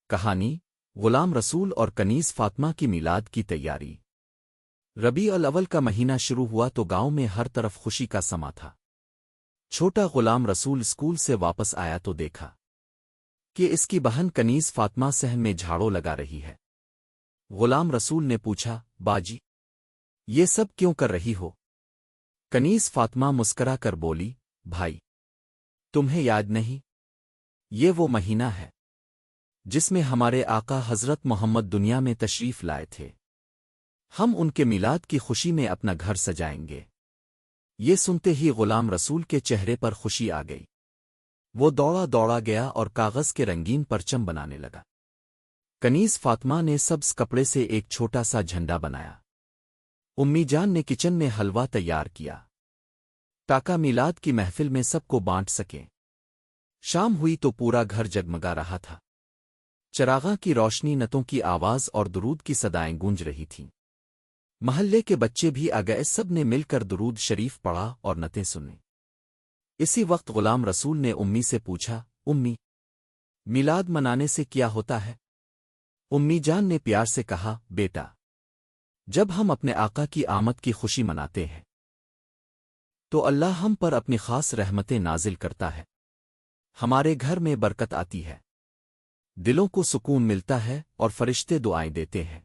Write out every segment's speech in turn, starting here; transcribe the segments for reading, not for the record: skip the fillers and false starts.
کہانی غلام رسول اور کنیز فاطمہ کی میلاد کی تیاری۔ ربیع الاول کا مہینہ شروع ہوا تو گاؤں میں ہر طرف خوشی کا سما تھا۔ چھوٹا غلام رسول اسکول سے واپس آیا تو دیکھا کہ اس کی بہن کنیز فاطمہ صحن میں جھاڑو لگا رہی ہے۔ غلام رسول نے پوچھا، باجی یہ سب کیوں کر رہی ہو؟ کنیز فاطمہ مسکرا کر بولی، بھائی تمہیں یاد نہیں؟ یہ وہ مہینہ ہے جس میں ہمارے آقا حضرت محمد دنیا میں تشریف لائے تھے۔ ہم ان کے میلاد کی خوشی میں اپنا گھر سجائیں گے۔ یہ سنتے ہی غلام رسول کے چہرے پر خوشی آ گئی۔ وہ دوڑا دوڑا گیا اور کاغذ کے رنگین پرچم بنانے لگا۔ کنیز فاطمہ نے سبز کپڑے سے ایک چھوٹا سا جھنڈا بنایا۔ امی جان نے کچن میں حلوہ تیار کیا تاکہ میلاد کی محفل میں سب کو بانٹ سکیں۔ شام ہوئی تو پورا گھر جگمگا رہا تھا۔ چراغاں کی روشنی، نتوں کی آواز اور درود کی صدائیں گونج رہی تھیں۔ محلے کے بچے بھی آ گئے، سب نے مل کر درود شریف پڑھا اور نعتیں سنیں۔ اسی وقت غلام رسول نے امی سے پوچھا، امی میلاد منانے سے کیا ہوتا ہے؟ امی جان نے پیار سے کہا، بیٹا جب ہم اپنے آقا کی آمد کی خوشی مناتے ہیں تو اللہ ہم پر اپنی خاص رحمتیں نازل کرتا ہے، ہمارے گھر میں برکت آتی ہے، دلوں کو سکون ملتا ہے اور فرشتے دعائیں دیتے ہیں۔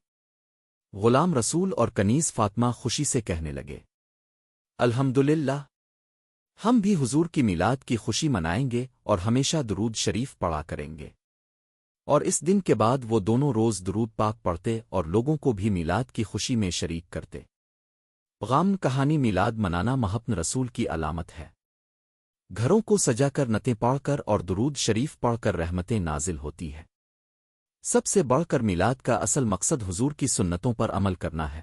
غلام رسول اور کنیز فاطمہ خوشی سے کہنے لگے، الحمدللہ، ہم بھی حضور کی میلاد کی خوشی منائیں گے اور ہمیشہ درود شریف پڑھا کریں گے۔ اور اس دن کے بعد وہ دونوں روز درود پاک پڑھتے اور لوگوں کو بھی میلاد کی خوشی میں شریک کرتے۔ پیغام کہانی: میلاد منانا محبت رسول کی علامت ہے۔ گھروں کو سجا کر، نعتیں پڑھ کر اور درود شریف پڑھ کر رحمتیں نازل ہوتی ہے۔ سب سے بڑھ کر میلاد کا اصل مقصد حضور کی سنتوں پر عمل کرنا ہے۔